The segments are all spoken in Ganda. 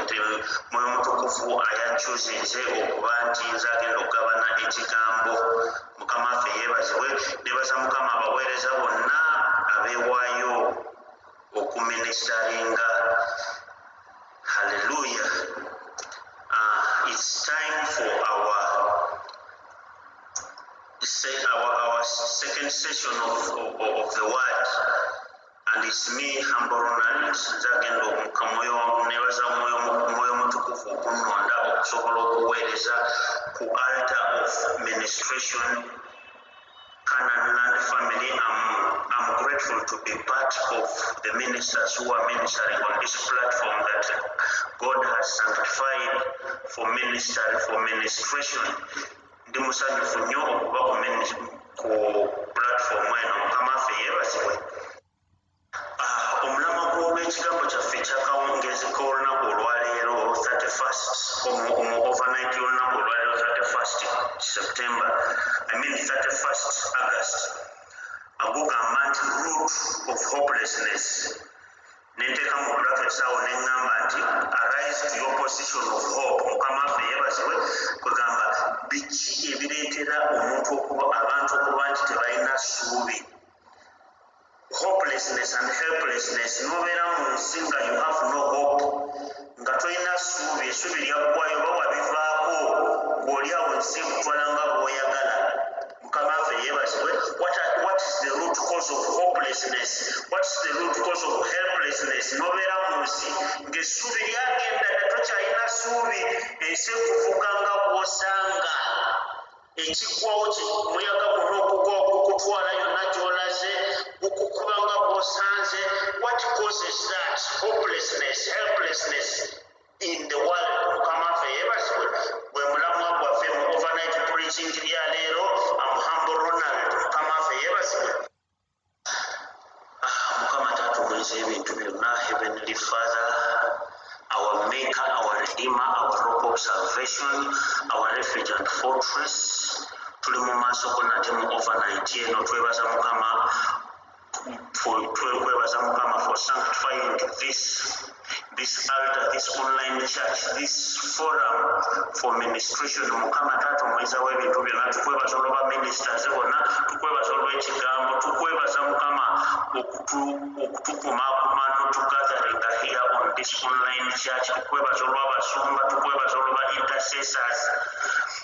nti mwoyo mutukuvu ayankyusinze okuba nti nze agenda okugabana ekigambo. Mukama waffe yeebazibwe. Nebaza Mukama abaweereza bonna abeewaayo okuministeringa. Hallelujah. It's time for our second session of the word, and it's me, Humble Ronald, zagenda okukamoyo nebaza moyo mutukuvu okunonda okusobola okuweereza ku altar of ministration Canaan Land family. I'm grateful to be part of the ministers who are ministering on this platform that God has sanctified for ministration. Ndi musanyufu nnyo okuba ku platform eno. Mukama waffe yeebazibwe. Omulamwa gw'olw'ekigambo kyaffe ekyakawungeezi k'olunaku olwaleero 31st overnight y'olunaku olwaleero 31st September, 31st August, agugamba nti root of hopelessness. Nenteeka mu brackets awo neŋŋamba nti arise to your position of hope. Mukama waffe yeebazibwe. Kwegamba biki ebireetera omuntu abantu okuba nti tebalina ssuubi. Hopelessness and helplessness. Nobeera mu nsi nga you have no hope, nga tolina ssuubi, essuubi lyaggwayo oba wabivaako ng'oli awo ensi ekutwala nga bw'oyagala. Mukama waffe yeebazibwe. What is the root cause of hopelessness? What is the root cause of helplessness? Nobeera mu nsi ng'essuubi lyagenda dda tokyalina ssuubi, ensi ekuvuga nga bw'osanga. Ekiggwawo muyaga guno okugwa okukutwala yonna gy'olaze gukukuba nga bw'osanze. What causes that? Hopelessness, helplessness in the world. Mukama waffe yeebazibwe. Bwe mulamwa gwaffe mu overnight preaching lya leero. I'm Humble Ronald. Mukama waffe yeebazibwe. Mukama taata omwenzi ebintu byonna. Heavenly Father, our maker, our redeemer, our rock of salvation, our refuge and fortress. Tuli mu maaso go nate mu overnight eno. Twebaza Mukama for sanctifying this altar, this online church, this forum for ministration. Mukama taata omwenza w'ebintu byonna, tukwebaza olw'aba ministers bonna, tukwebaza olw'ekigambo, tukwebaza Mukama okutukumaakuma n'otugathering here on this online church, tukwebaza olw'abasumba, tukwebaza olw'aba intercessors.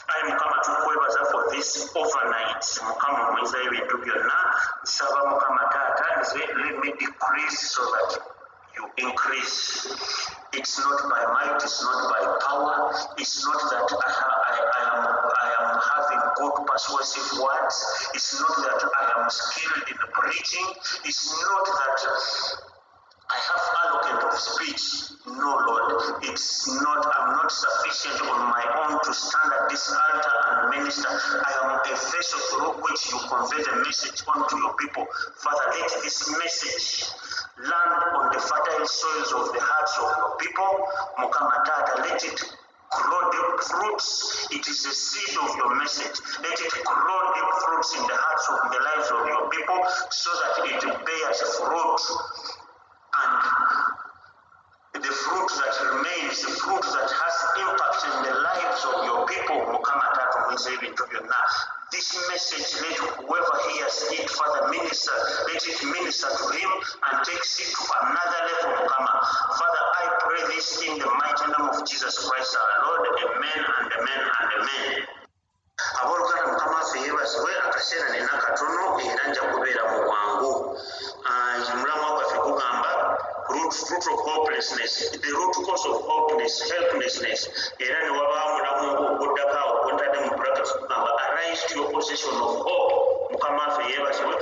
Ayi Mukama tukwebaza for this overnight. Mukama omwenza w'ebintu byonna, nsaba Mukama taata nze let me decrease so that you increase. It's not by might, it's not by power, it's not that I am having good persuasive words, it's not that I am skilled in preaching, it's not that I have eloquent of speech. No, Lord, I'm not sufficient on my own to stand at this altar and minister. I am a vessel through which you convey the message onto your people. Father, let this message land on the fertile soils of the hearts of your people. Mukama taata, let it grow deep fruits. It is the seed of your message. Let it grow deep fruits in the hearts of the lives of your people, so that it bears fruit. And the fruit that remains, the fruit that has impact in the lives of your people. Mukama taata omwenza ebintu byonna. This message, let whoever hears it, Father, minister, let it minister to him and takes it to another level, Mukama. Father, I pray this in the mighty name of Jesus Christ our Lord. Amen and amen and amen. Abooluganda Mukama waffe yeebazibwe. Akaseera nina katono era nja kubeera mu bwangu. Mulamwa gwaffe gugamba fruit of hopelessness, the root cause of helplessness. Era ne wabaawo mulamwa oguddako awo gwentadde mu brackets gugamba arise to your position of hope. Mukama waffe yeebazibwe.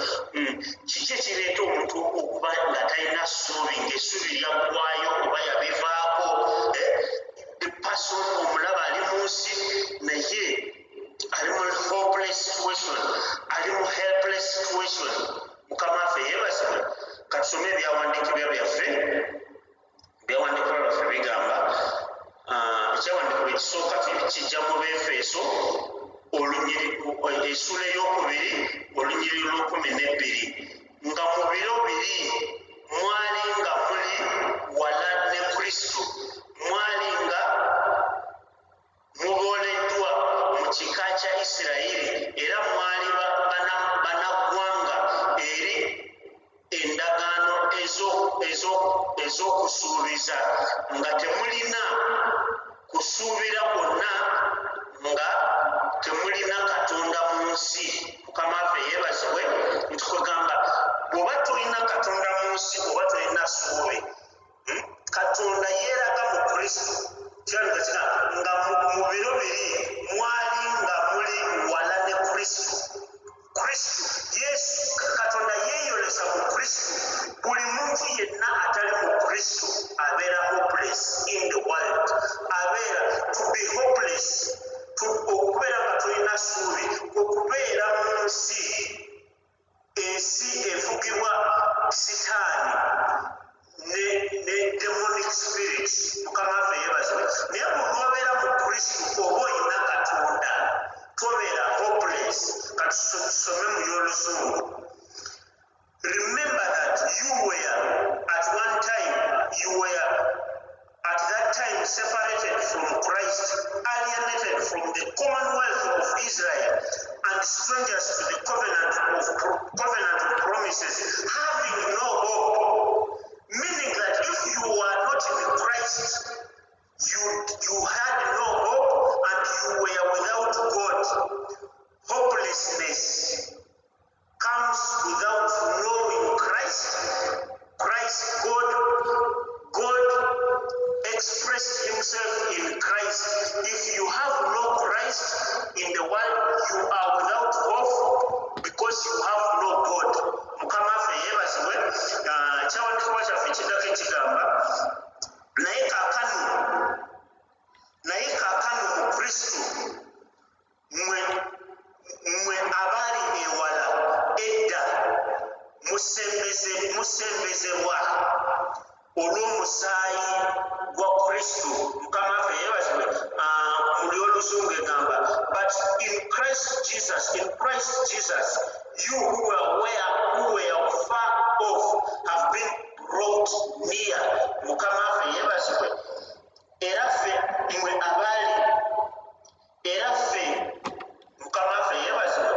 Kiki ekireeta omuntu okuba nga talina ssuubi, ng'essuubi lyaggwayo oba yabivaako? The person omulaba ali mu nsi naye ali mu hopeless situation, ali mu helpless situation. Mukama waffe yeebazibwe. Katusome ebyawandiikibwa byaffe. Ebyawandiikibwa byaffe bigamba, ekyawandiikibwa ekisooka kijja mu Befeso essula ey'okubiri olunyiri lw'12, nga mu biro biri mwali nga muli wala ne Kristo, mwali kusuubira kwonna nga temulina katonda mu nsi. Mukama waffe yeebazibwe. Nti kwegamba bw'oba tolina katonda mu nsi oba tolina ssuubi, katonda yeeraga mu kristo nga mu biro biri mwali nga muli wala ne kristo. Yesu katonda yeeyolesa mu kristo. Buli muntu yenna atali mu kristo abeera hopeless in the world, abeera to be hopeless, okubeera nga tolina ssuubi, okubeera mu nsi efugibwa sitaani ne demonic spirits. Mukama waffe yeebazibwe. Naye bw'obeera mu kristo oba olina katonda tobeera hopeless. Katusome mu y'oluzungu. Remember that you were at one time, at that time separated from Christ, alienated from the commonwealth of Israel, and strangers to the covenant of promises, having no hope. Meaning that if you were not in Christ, you had no hope and you were without God. Hopelessness comes without knowing Christ. God expressed himself in Christ. If you have no Christ in the world, you are without hope because you have no God. Mukama waffe yeebazibwe. Kyawandikibwa kyaffe kiddako ekigamba naye kaakano mu kristo mwe abaali ewala edda musembezebwa olw'omusaayi gwa kristo. Mukama waffe yeebazibwe. Muli oluzungu egamba but in Christ Jesus you who were far off have been brought near. Mukama waffe yeebazibwe. Era ffe Mukama waffe yeebazibwe.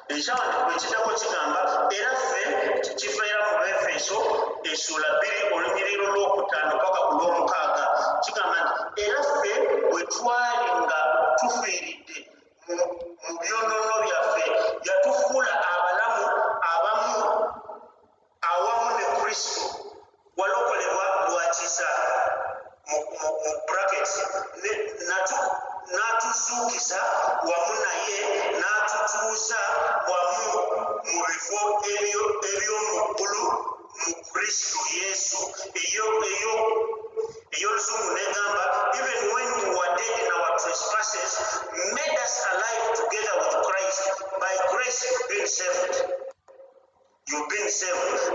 Ekyawandikibwa ekitako kigamba era ffe kifaira mu Efeso essula 2 olunyiriro lw'okutaano paka ku lw'omukaaga. Kigamba nti era ffe bwe twali nga tufiiridde mu byonoono byaffe yatufuula abalamu awamu ne kristo. Walokolebwa lwakisa mu brackets n'atuzuukiza wamu naye n'atutuusa wamu mu bifo eby'omu ggulu mu kristo yesu. Ey'oluzungu negamba even when we were dead in our trespasses made us alive together with Christ. By grace you've been saved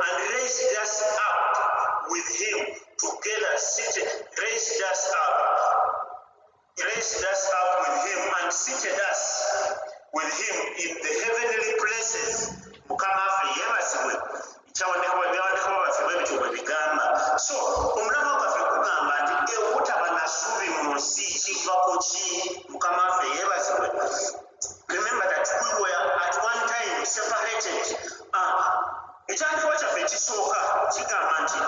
and raised us up with him together, raised us up with him and seated us with him in the heavenly places. Mukama waffe yeebazibwe. Ebyawandikibwa baffe bwe bityo bwe bigamba. So omulamu gwaffe gugamba nti obutaba na ssuubi mu nsi kiva ku ki? Mukama waffe yeebazibwe. Remember that we were at one time separated. Ekyandikibwa kyaffe ekisooka kigamba nti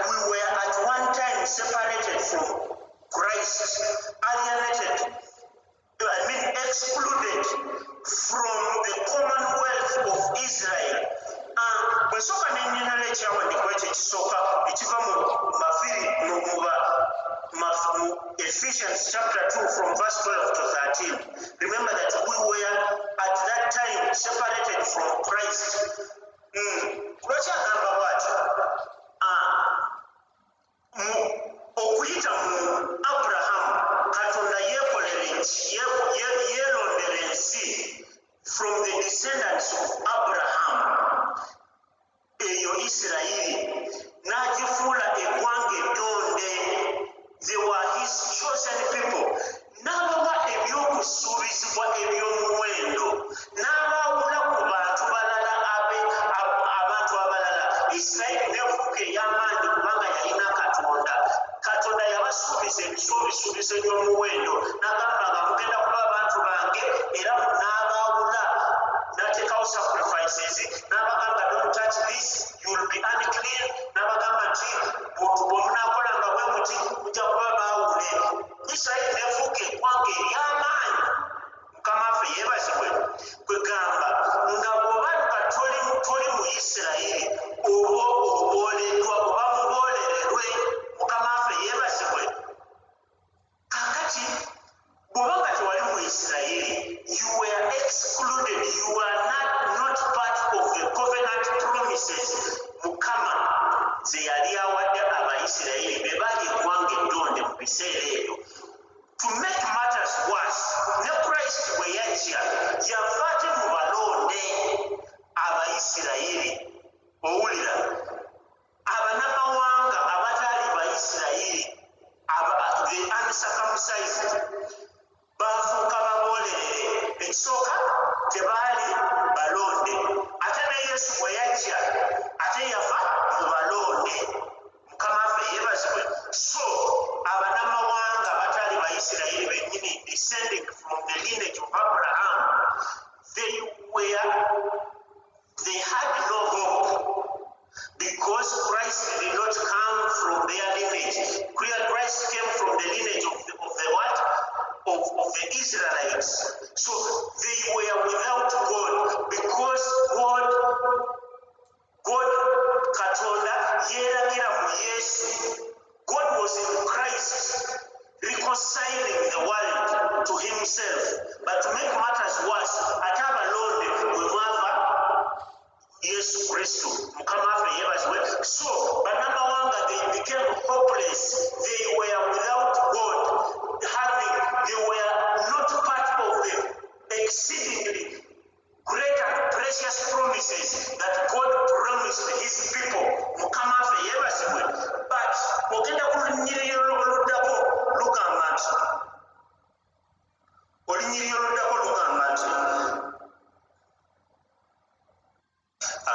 we were at one time separated from Christ, alienated, excluded from the commonwealth of Israel. Bwesooka n'ennyonnyola ekyawandikibwa ekyo ekisooka ekiva mu Ephesians chapter 2 from verse 12 to 13. Remember that we were at that time separated from Christ. Lwaki agamba bw'atyo? Okuyita mu Abraham katonda yeerondera ensi from the descendants of Abraham, eyo Isirayiri, n'agifuula eggwanga ettonde. They were his chosen people. N'abawa ebyokusuubizibwa eby'omuwendo, n'abaawula ku bantu balala abantu abalala. Isirayiri n'efuuka ey'amaanyi kubanga yalina katonda. Katonda yabasuubiza ebisuubizo by'omuwendo n'agamba nga mugenda kuba abantu bange, era n'abaawula n'ateekawo sacrifices n'abagamba don't touch this, you Isirayiri oboleddwa oba mubolererwe Mukama waffe yeebazibwe. Kakati bw'oba nga tewali mu Isirayiri, you were excluded, you were not part of the covenant promises Mukama ze yali awadde Abayisirayiri be baali eggwanga eddonde mu biseera ebyo. To make matters worse, ne Christ bwe yajja yava ate mu balonde Abayisirayiri. Owulira, abanamawanga abataali Bayisirayiri, the uncircumcised, baafuuka babolerere. Ekisooka tebaali balonde, ate ne Yesu bwe yajja ate yafa mu balonde. Mukama waffe yeebazibwe. So abanamawanga abataali Bayisirayiri bennyini, descending from the lineage of Abraham, they had no hope because Christ did not come from their lineage. Christ came from the lineage of the what? Of the Israelites. So they were without God because God Katonda yeragira mu Yesu. God was in Christ reconciling the world to himself. But to make matters worse, ate abalonde bwe mwava Yesu Kristo, Mukama waffe yeebazibwe. So bannamawanga, they became hopeless. They were without God. They were not part of the exceedingly great and precious promises that God promised his people. Mukama waffe yeebazibwe. But ogenda ku lunyiriri oluddako lugamba nti olunyiriri oluddako lugamba nti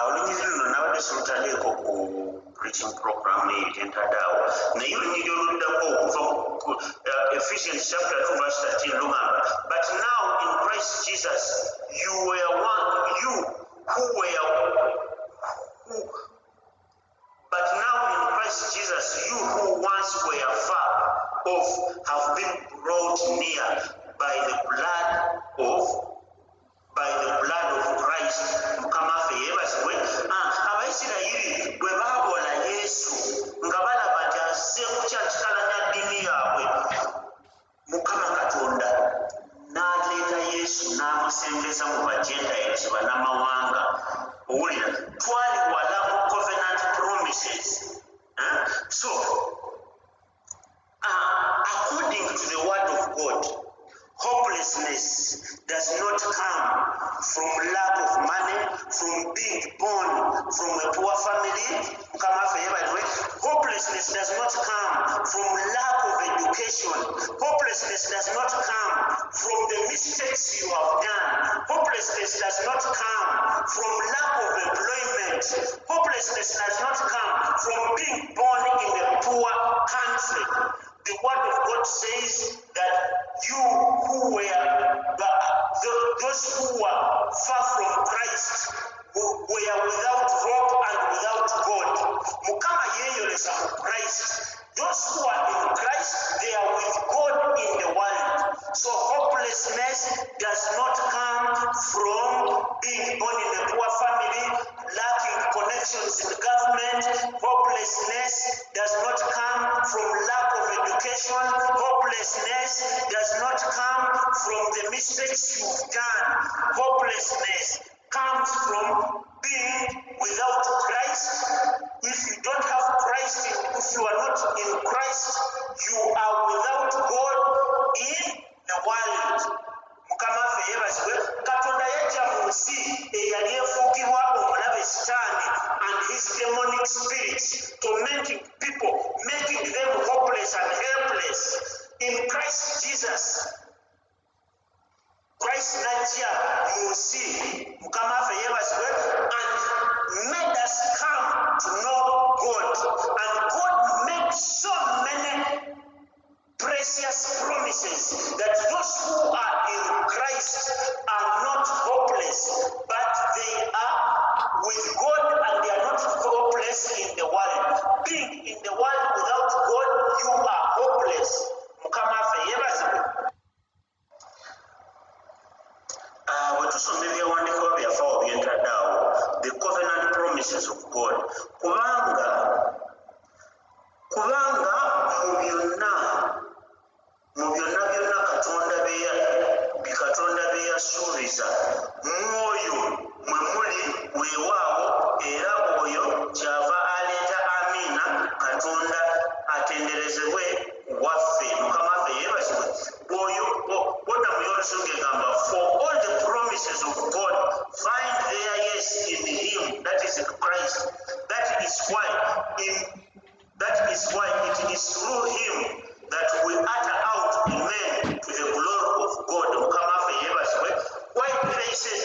olunyiriri luno nabadde silutaddeeko ku preaching program eyo gyentaddeawo, naye olunyiriri oluddako okuva ku Ephesians chapter 2 verse 13 lugamba, but now in Christ Jesus you who once were far off have been brought near by the blood of Christ. Mukama waffe yeebazibwe. Abayisirayiri bwe baabola Yesu nga balaba nti azze kukyakikalanya ddiini yaabwe, Mukama Katonda n'aleeta Yesu n'amusembeza mu Bagentiles, bannamawanga. Owulira, twali wala mu covenant promises. So according to the word of God, hopelessness does not come from lack of money, from being born from a poor family. Hopelessness does not come from lack of education. Hopelessness does not come from the mistakes you have done. Hopelessness does not come from lack of employment. Hopelessness does not come from being born in a poor country. The word of God says that you who were those who were far from Christ were without hope and without God. Mukama yeyolesa mu Christ. Those who are in Christ, they are with God in the world. So hopelessness does not come from being born in a poor family, lacking connections in government. Hopelessness does not come from lack of education. Hopelessness does not come from the mistakes you've done. Hopelessness comes from being without Christ. If you don't have Christ, if you are not in Christ, you are without God in the world. Mukama waffe yeebazibwe. Katonda yajja mu nsi eyali efuukibwa omulabe Sitaani and his demonic spirits, tormenting people, making them hopeless and helpless. In Christ Jesus, Christ najja mu nsi, Mukama waffe yeebazibwe, and made us come to know God. And God made so many precious promises that those who are in Christ are not hopeless, but they are with God and they are not hopeless in the world. Being in the world without God, you are hopeless. Mukama waffe yeebazibwe. Bwe tusoma ebyawandiikibwa byaffe awo byentadde awo, the covenant promises promises of God. Kubanga mu byonna Katonda bye yasuubiza mwoyo mwe muli weewaawo, era oyo kyava aleeta amiina, Katonda atenderezebwe waffe, Mukama waffe yeebazibwe. Bw'oyo bwodda mu y'olusungu egamba, for all the promises of God find their yes in him, that is in Christ. That is why it is through him that we utter out amen to the glory of God. Mukama waffe yeebazibwe. Why do they say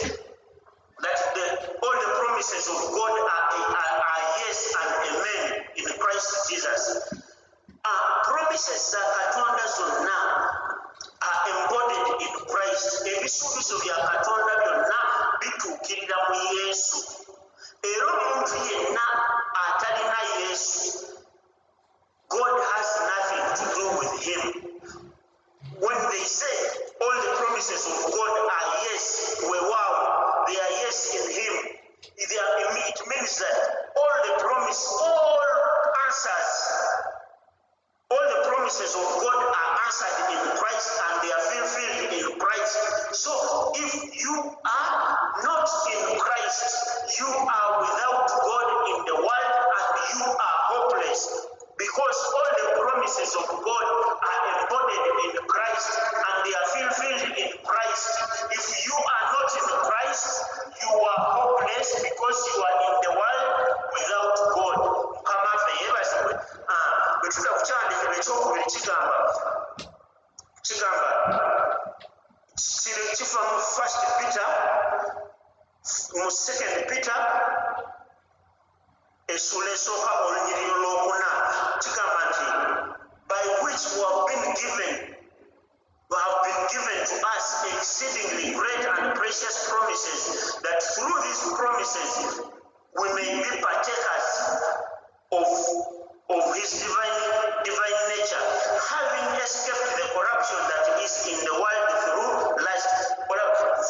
that all the promises of God are yes and amen in Christ Jesus? Promises za Katonda zonna are embodied in Christ. Ebisuubizo bya Katonda byonna bituukirira mu Yesu. Era omuntu yenna atalina Yesu, God has nothing to do with him. When they say all the promises of God are yes, wow, they are yes in him, it means that all the promises of God are answered in Christ, and they are fulfilled in Christ. So if you are not in Christ, you are without God in the world, and you are hopeless, because all the promises of God are embodied in Christ, and they are fulfilled in Christ. If you are not in Christ, you are hopeless, because you are in the world without God. Mukama waffe yeebazibwe. Bwe tuta ku kyandikiro ekyokubiri kigamba kifa mu 1 Peter, mu 2 Peter essula esooka olunyiriro lwokuna, kigamba nti by which we have been given to us exceedingly great and precious promises, that through these promises we may be partakers of his divine nature, having escaped the corruption that is in the world through lust.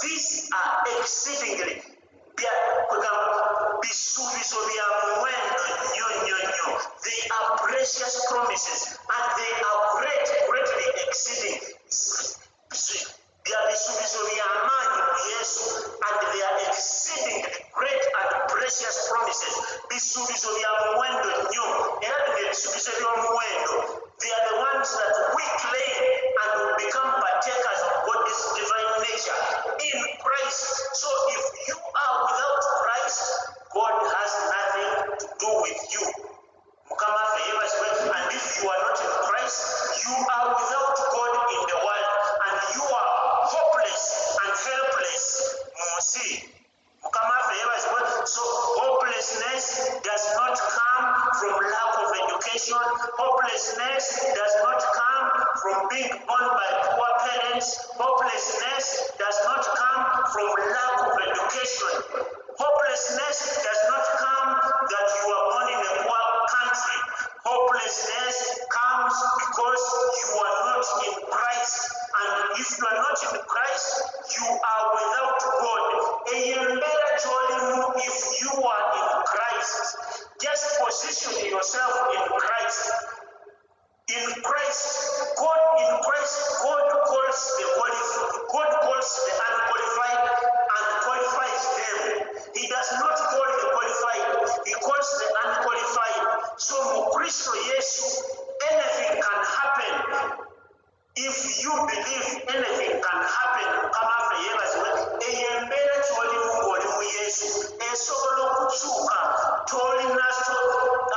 These are exceedingly bisuubizo bya muwendo nnyo. They are precious promises, and they are greatly exceeding. Bya bisuubizo bya maanyi mu Yesu, and they are exceedingly great and precious promises. Bisuubizo bya muwendo nnyo, era bino ebisuubizo by'omuwendo, they are the ones that we claim and will become partakers of God's divine nature in Christ. So if you are without Christ, God has nothing to do with you. Mukama waffe yeebazibwe. And if you are not in Christ, you are without God in the world, and you are hopeless and helpless mu nsi. Mukama waffe yeebazibwe. So hopelessness does not come from lack of education. Hopelessness does not come from being born by poor parents. Hopelessness does not come from lack of education. Hopelessness does not come that you are born in a poor country. Hopelessness comes because you are not in Christ. And if you are not in Christ, you are without God. If you are in Christ, just position yourself in Christ. In Christ, God calls the unqualified and qualifies them. He does not call the qualified, he calls the unqualified. So Mukristo Yesu, anything can happen. If you believe anything can happen, Mukama waffe yeebazibwe. Eyo embeera gy'olimu ng'oli mu Yesu esobola okukyuka. Tolina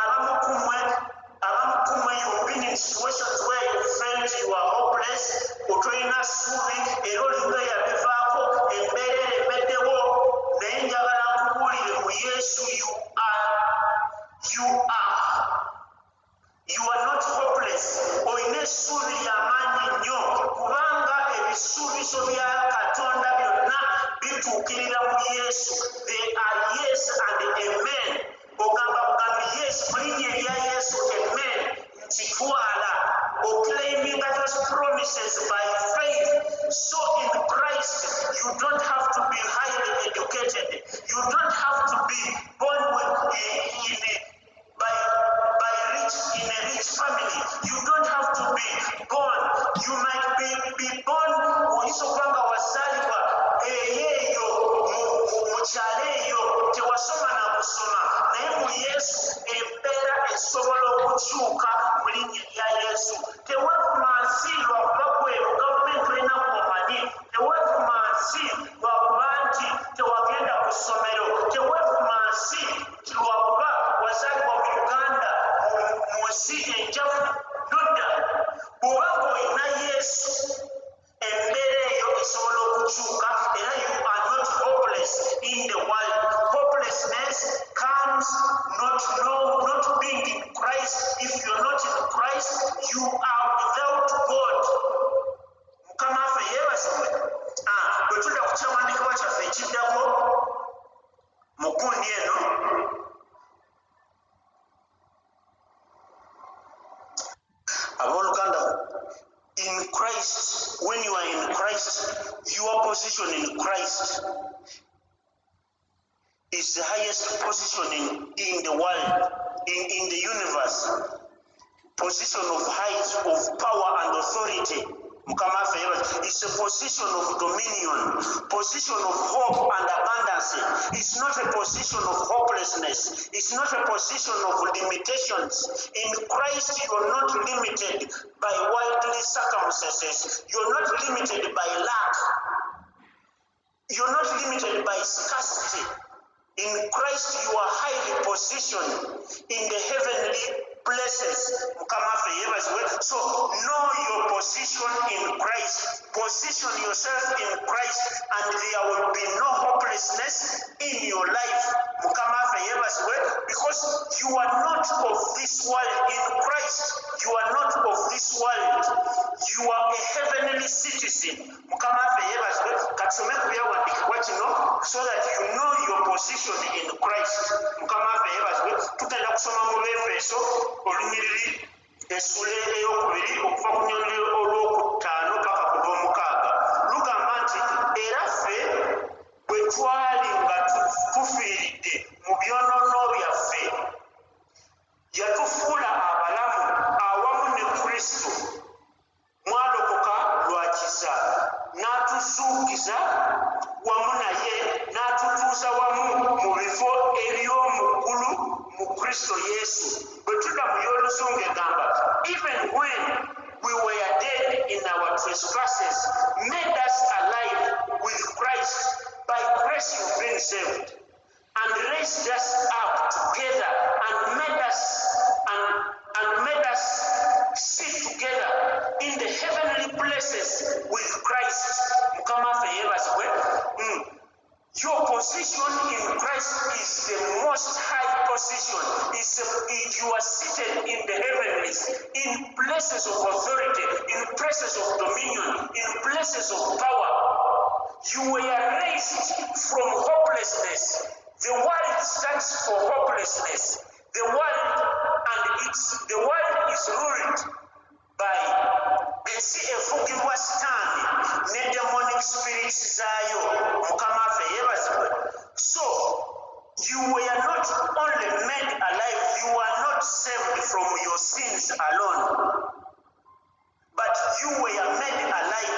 abamu kumwe you've been in situations where you felt you are hopeless, otolina ssuubi, era olinga yabivaako, embeera eremeddewo, naye njagala nkubuulire mu Yesu you are not hopeless. Olina essuubi ly'amaanyi nnyo, kubanga ebisuubizo bya Katonda byonna bituukirira mu Yesu. They are yes and amen. Ogamba bugambi yes mu linnya erya Yesu, amen, nkitwala. Oclaiminga those promises by faith. So in Christ, you don't have to be highly educated. You don't have to be born in a rich family. You don't have to be born. You might be born ulisopanga wazaliwa eyeyo muchaleyo tewasoma na kusoma naye mu Yesu embeera esobola okukyuka mu linnya lya Yesu. Teweevumansi lwakuba gwe gavumenti olina kuomanyi, teweevumansi lwakuba nti tewagenda ku ssomero, teweevumansi lwakuba wazaalibwa mu Uganda mu nsi enjavu. Nodda, bw'oba ng'olina Yesu embeera eyo esobola okukyuka era you are not hopeless in the world. Hopelessness comes not being in Christ. If you're not in Christ, you are without God. Mukama waffe yeebazibwe. Bwe tudda ku kyawandiikibwa kyaffe ekiddako mu gundi eno, abooluganda, in Christ, when you are in Christ, your position in Christ is the highest position in the world, in the universe. Position of height, of power and authority. It's a position of dominion, position of hope and abundance. It's not a position of hopelessness. It's not a position of limitations. In Christ, you're not limited by worldly circumstances. You're not limited by lack. You're not limited by scarcity. In Christ, you are highly positioned in the heavenly places. So know your position in Christ. Position yourself in Christ and there will be no hopelessness in your life. Because you are not of this world. In Christ, you are not of this world. You are a heavenly citizen. So that you know your position in Christ. Tutenda kusoma mu Efeso olunyiriri essula ey'okubiri okuva ku nnyonyi olw'okutaano paka ku lw'omukaaga. Lugamba nti era ffe bwe twali nga tufiiridde mu byonoono byaffe yatufuula abalamu awamu ne Kristo, mwalokoka lwa kisa, n'atuzuukiza wamu naye n'atutuuza wamu mu bifo eby'omu ggulu mu Kristo Yesu. Bwe tudda mu y'Oluzungu egamba, even when we were dead in our trespasses, made us alive with Christ. By grace you've been saved, and raised us up together and made us sit together in the heavenly places with Christ. Your position in Christ is the most high position. You are seated in the heavenlies, in places of authority, in places of dominion, in places of power. You were raised from hopelessness. The world stands for hopelessness. The world is ruled by ensi efugibwa Sitaani ne demonic spirits zaayo. Mukama waffe yeebazibwe. So you were not only made alive, you were not saved from your sins alone, but you were made alive.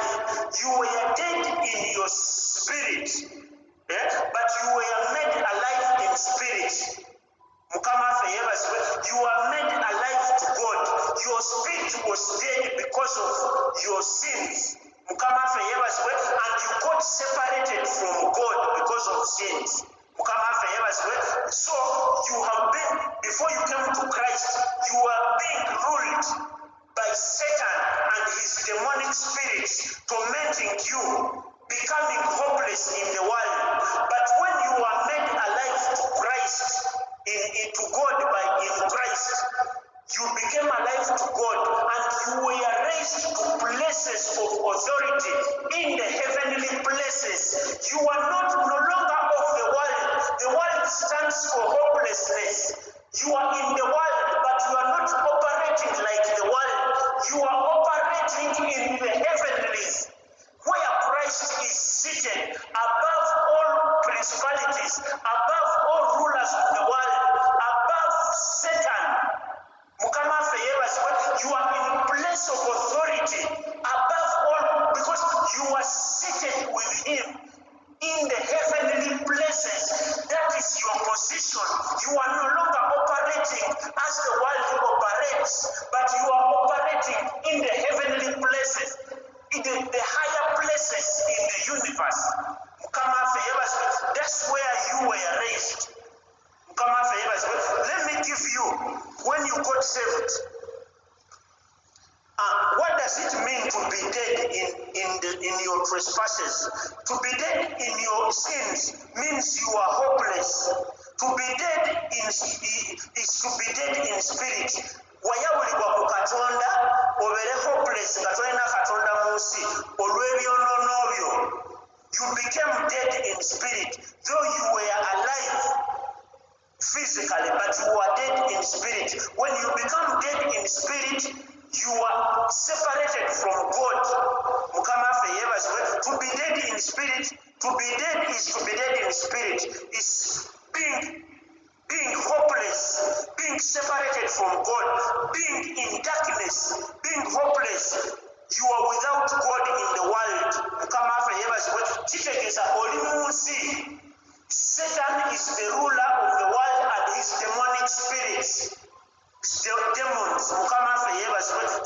You were dead in your spirit, but you were made alive in spirit. You are made alive to God. Your spirit was dead because of your sins. And you got separated from God because of sins. So you have been, before you came to Christ, you are being ruled by Satan and his demonic spirits tormenting you, becoming hopeless in the world. But when you are made alive to Christ, to God in Christ, you became alive to God and you were raised to places of authority in the heavenly places. You are no longer of the world. The world stands for hopelessness. You are in the world, but you are not operating like the world. You are operating in the heavenlies, where Christ is seated above all principalities, above all rulers of the world. operating as the world operates, but you are operating in the heavenly places, in the higher places in the universe. That's where you were raised. Let me give you, when you got saved, what does it mean to be dead in your trespasses? To be dead in your sins means you are hopeless. To be dead is to be dead in spirit. Wayawulibwa ku Katonda obere hopeless nga tolina Katonda mu nsi olw'ebyonoono byo. You became dead in spirit, though you were alive physically, but you are dead in spirit. When you become dead in spirit, you are separated from God. To be dead in spirit, to be dead is to be dead in spirit. It's being hopeless, being separated from God, being in darkness, being hopeless. You are without God in the world. Satan is the ruler of the world and his demonic spirits. Demons.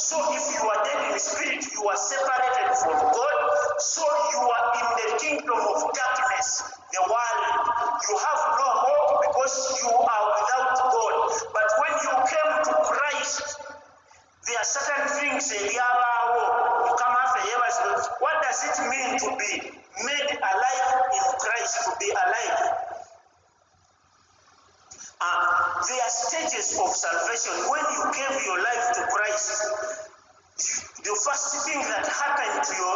So if you are dead in spirit, you are separated from God. So you are in the kingdom of darkness, the world. You have no hope because you are without God. But when you came to Christ, there are certain things. What does it mean to be made alive in Christ, to be alive? There are stages of salvation. When you gave your life to Christ, the first thing that happened to you,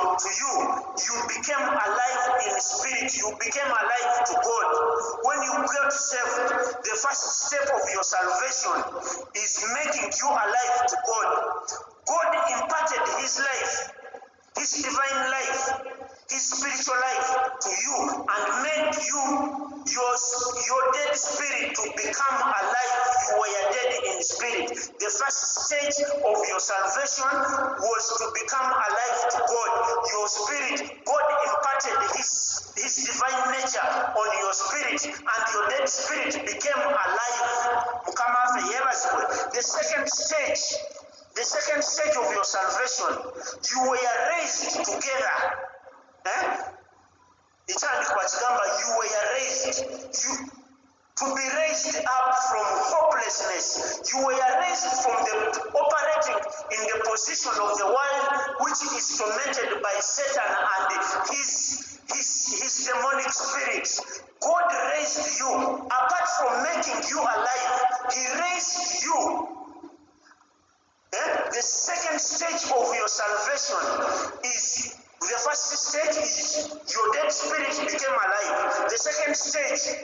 you became alive in spirit. You became alive to God. When you got saved, the first step of your salvation is making you alive to God. God imparted his life, his divine life, his spiritual life to you and made you your dead spirit to become alive. You were dead in spirit. The first stage of your salvation was to become alive to God. Your spirit, God imparted his divine nature on your spirit and your dead spirit became alive. The second stage of your salvation, you were raised together. You were raised. To be raised up from hopelessness. You were raised from the operating in the position of the world which is tormented by Satan and his demonic spirits. God raised you. Apart from making you alive, he raised you. The second stage of your salvation is, the first stage is your dead spirit became alive. The second stage,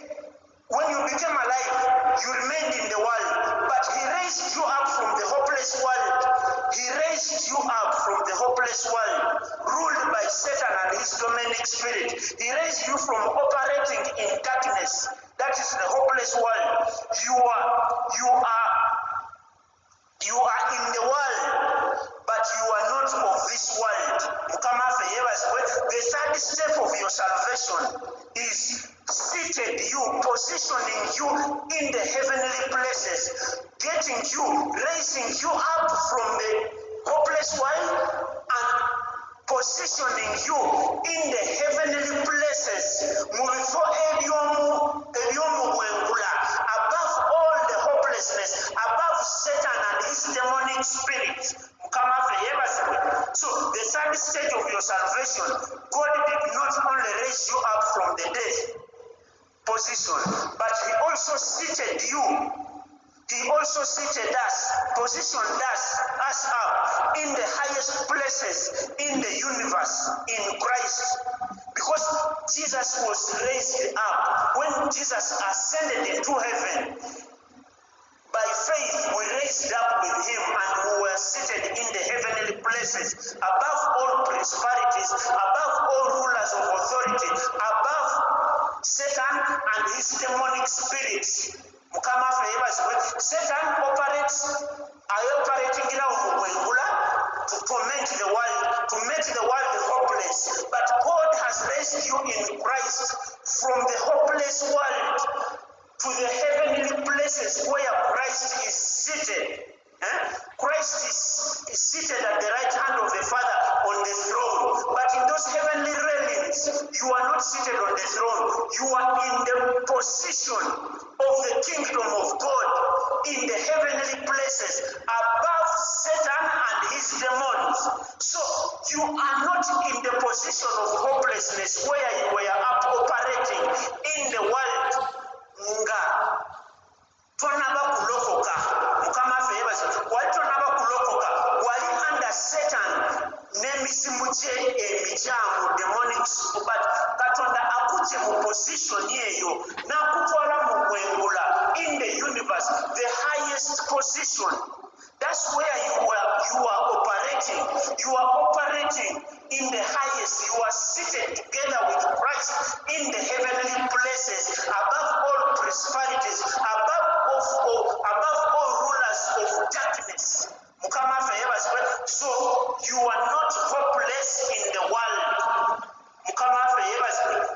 when you became alive, you remained in the world, but he raised you up from the hopeless world. He raised you up from the hopeless world, ruled by Satan and his demonic spirit. He raised you from operating in darkness, that is the hopeless world. You are in the world, but you are not of this world. The third step of your salvation is seated you, positioning you in the heavenly places, getting you, raising you up from the hopeless world and positioning you in the heavenly places, above all the hopelessness, above Satan and his demonic spirits. So the third stage of your salvation, God did not only raise you up from the dead position, but he also seated you. He also seated us, positioned us up in the highest places in the universe in Christ. Because Jesus was raised up. When Jesus ascended into heaven, by faith we raised up with him and we were seated in the heavenly places, above all principalities, above all rulers of authority, above Satan and his demonic spirits. Satan operating to torment the world, to make the world hopeless. But God has raised you in Christ from the hopeless world to the heavenly places where Christ You are not in the position of hopelessness where you were operating in the world. Nga tonaba kulokoka mukama ffe yebaza wali tonaba kulokoka wali under Satan n'emisimu gye emikyamu demonics, but Katonda akuje mu position eyo n'akutwala mu kwengula in the universe, the highest position. That's where you are operating. You are operating in the highest. You are seated together with Christ in the heavenly places, above all principalities, above all rulers of darkness. So you are not hopeless in the world.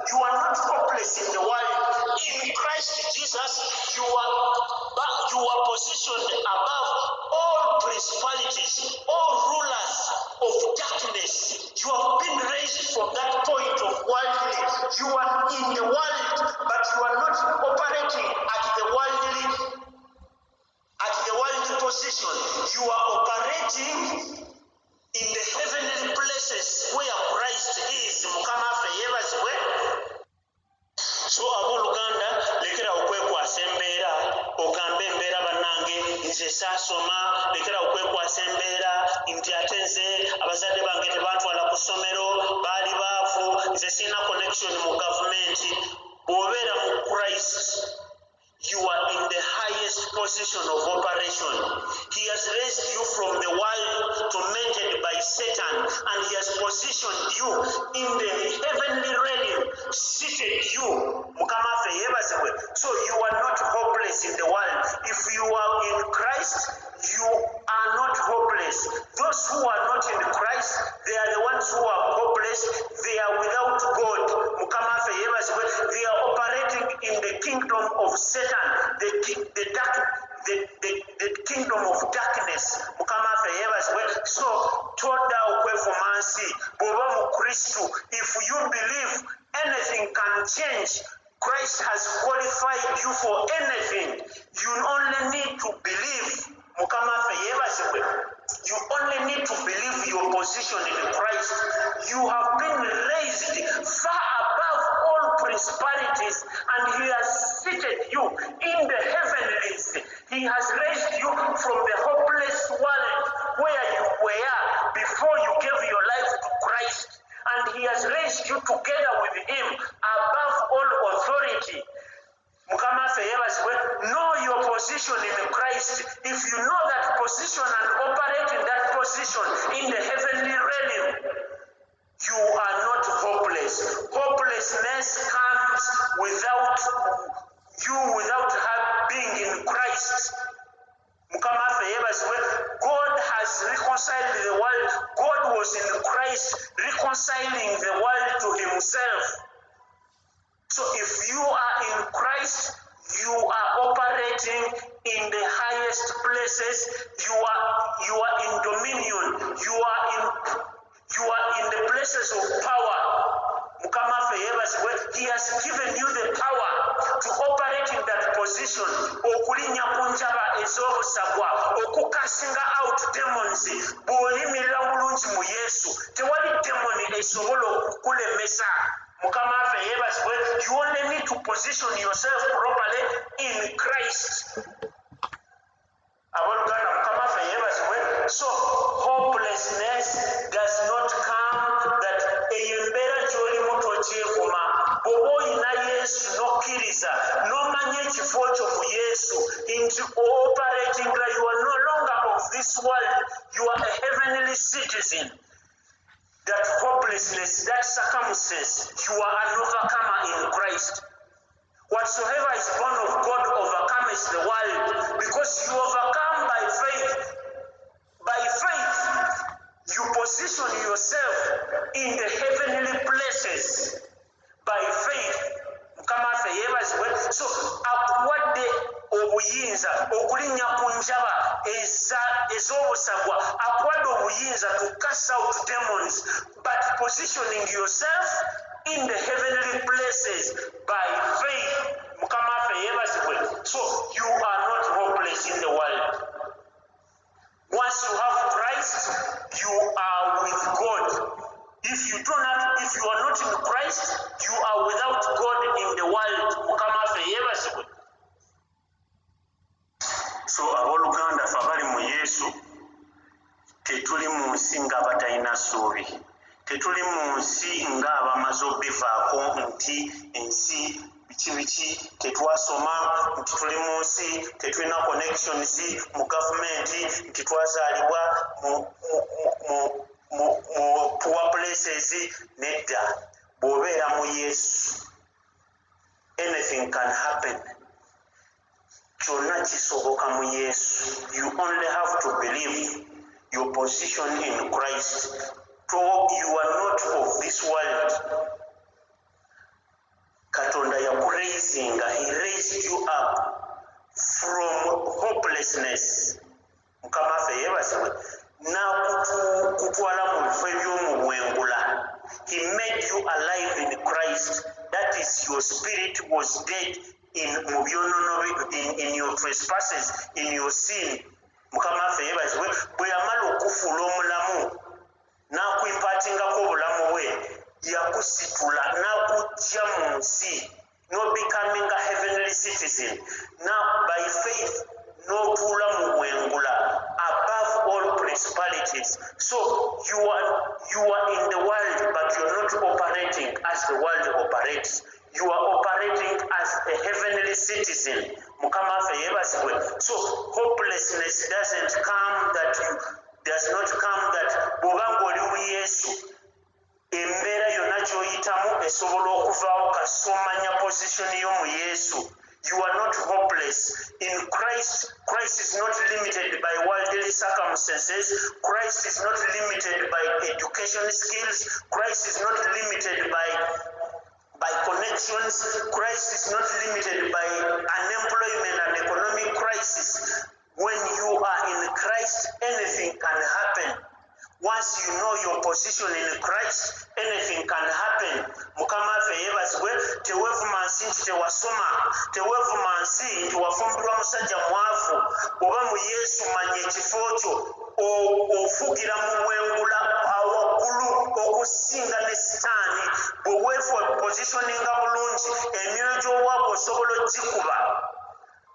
You are not hopeless in the world. In Christ Jesus, you are positioned above all principalities, all rulers of darkness. You have been raised from that point of worldly. You are in the world, but you are not operating at the worldly position. You are operating in the heavenly places where Christ is. So abooluganda lekera okwekwasa embeera ogambe embeera bannange nze saasoma, lekera okwekwasa embeera nti ate nze abazadde bange tebantwala ku ssomero baali baavu, nze sirina connection mu gavumenti. Bw'obeera mu Christ, you are in the highest position of operation. He has raised you from the world tormented by Satan, and he has positioned you in the heavenly realm, seated you. So you are not hopeless in the world. If you are in Christ, you are not hopeless. Those who are not in Christ, they are the ones who are hopeless. They are without God. They are operating in the kingdom of Satan, the kingdom of darkness. So toda okwevumansi bw'oba mu Kristo, if you believe anything can change. Christ has qualified you for anything. You only need to believe. You only need to believe your position in Christ. You have been raised far above all principalities, and he has seated you in the heavenlies. He has raised you from the hopeless world where you were before you gave your life to Christ, and he has raised you together with him above all authority. Know your position in Christ. If you know that position and operate in that position in the heavenly realm, you are not hopeless. Hopelessness comes without being in Christ. God has reconciled the world. God was in Christ reconciling the world to himself. So if you are in Christ, you are operating in the highest places. You are in dominion. You are in the places of power. He has given you the power to operate in that position. Okulinya kunjaba ez'obusagwa, okukasinga out demons. Bw'olimirira bulungi mu Yesu, tewali demon esobola okukulemesa. You only need to position yourself properly in Christ. So hopelessness does not come that eyembera gy'olimu togyevuma. Bw'oba oyina Yesu n'okkiriza n'omanya ekifo kyo mu Yesu nti operating nga you are no longer of this world, you are a heavenly citizen. That hopelessness, that circumstance, you are an overcomer in Christ. Whatsoever is born of God overcomes the world, because you overcome by faith. By faith, you position yourself in the heavenly places. By faith, so akuwadde obuyinza okulinnya ku njaba ez'obusagwa, akuwadde obuyinza to cast out demons, but positioning yourself in the heavenly places by faith. So you are not hopeless in the world. Once you have Christ, you are with God. So abooluganda ffe abali mu Yesu tetuli mu nsi nga batalina ssuubi, tetuli mu nsi nga abamaze obivaako nti ensi biki tetwasoma, nti tuli mu nsi tetulina connections mu gavumenti, nti twazaalibwa mu poor places. Nedda, bw'obeera mu Yesu anything can happen. Kyonna kisoboka mu Yesu. You only have to believe your position in Christ. You are not of this world. Katonda yakuraisinga, he raised you up from hopelessness. Mukama ffe yeebazibwe n'akutwala mu bifo eby'omuwengula. He made you alive in Christ. That is, your spirit was dead in your trespasses, in your sin. Mukama ffe yeebazibwe bwe yamala okufuula omulamu n'akwimpatingako obulamu bwe, yakusitula n'akujja mu nsi, no becoming a heavenly citizen. Now by faith n'otuula mu bwengula above all principalities. So you are in the world, but you're not operating as the world operates. You are operating as a heavenly citizen. Mukama ffe yeebazibwe. So hopelessness does not come that bw'oba ng'oli mu Yesu embeera yonna gy'oyitamu esobola okuvaawo kasomanya position yo mu Yesu. You are not hopeless. In Christ, Christ is not limited by worldly circumstances. Christ is not limited by education skills. Christ is not limited by connections. Christ is not limited by unemployment and economic crisis. When you are in Christ, anything can happen. Once you know your position in Christ, anything can happen. Mukama ffe yeebazibwe, teweevuma nsi nti tewasoma, teweevuma nsi nti wafumbirwa musajja mwavu. Oba mu Yesu manya ekifo kyo, ofugira mu bwengula awaggulu okusinga ne sitaani. Bwe weepositioninga bulungi, emyoyo gy'owaabwe osobola ogikuba.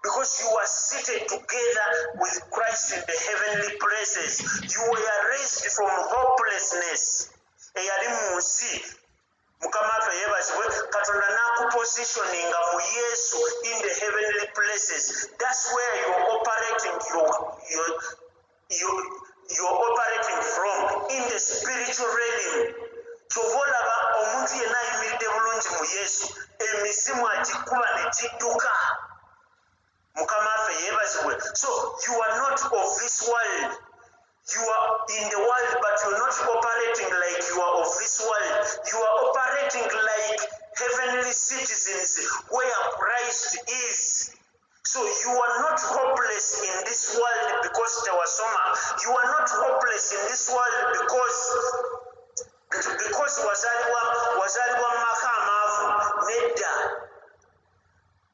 Because you are seated together with Christ in the heavenly places. You were raised from hopelessness. Eyali mu nsi. Mukama ffe yeebazibwe, Katonda n'akupositioninga mu Yesu in the heavenly places. That's where you're operating you're operating from, in the spiritual realm. Kyova olaba omuntu yenna ayimiridde bulungi mu Yesu, emizimu agikuba ne gidduka. Mukama ffe yeebazibwe. So you are not of this world. You are in the world, but you're not operating like you are of this world. You are operating like heavenly citizens where Christ is. So you are not hopeless in this world because tewasoma. You are not hopeless in this world because wazalibwa mu maka amaavu. Nedda.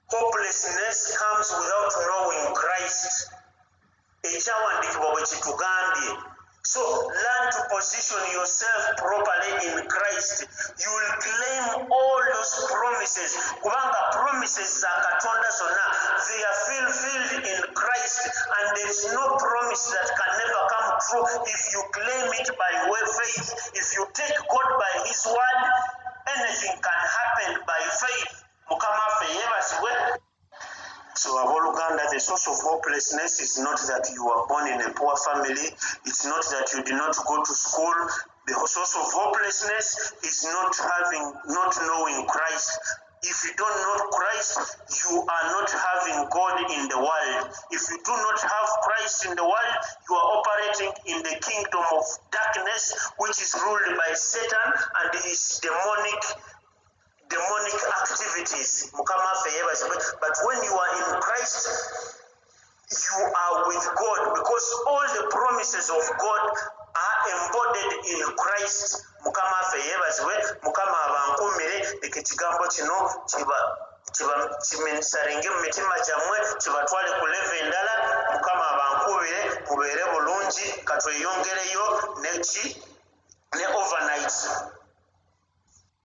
Hopelessness comes without knowing Christ. Ekyawandiikibwa bwe kitugambye. So learn to position yourself properly in Christ. You will claim all those promises. Kubanga promises za Katonda zonna, they are fulfilled in Christ, and there is no promise that can never come true if you claim it by faith. If you take God by His word, anything can happen by faith. Mukama ffe yeebazibwe. So abooluganda, the source of hopelessness is not that you are born in a poor family. It's not that you did not go to school. The source of hopelessness is not knowing Christ. If you don't know Christ, you are not having God in the world. If you do not have Christ in the world, you are operating in the kingdom of darkness, which is ruled by Satan and his demonic activities. Mukama ffe yeebazibwe. But when you are in Christ, you are with God, because all the promises of God are embodied in Christ. Mukama ffe yeebazibwe. Mukama abankumire, leka ekigambo kino kiminsaringe mu mitima gyammwe, kibatwale ku leve endala. Mukama abankubire mubeere bulungi, katweyongereyo ne overnight.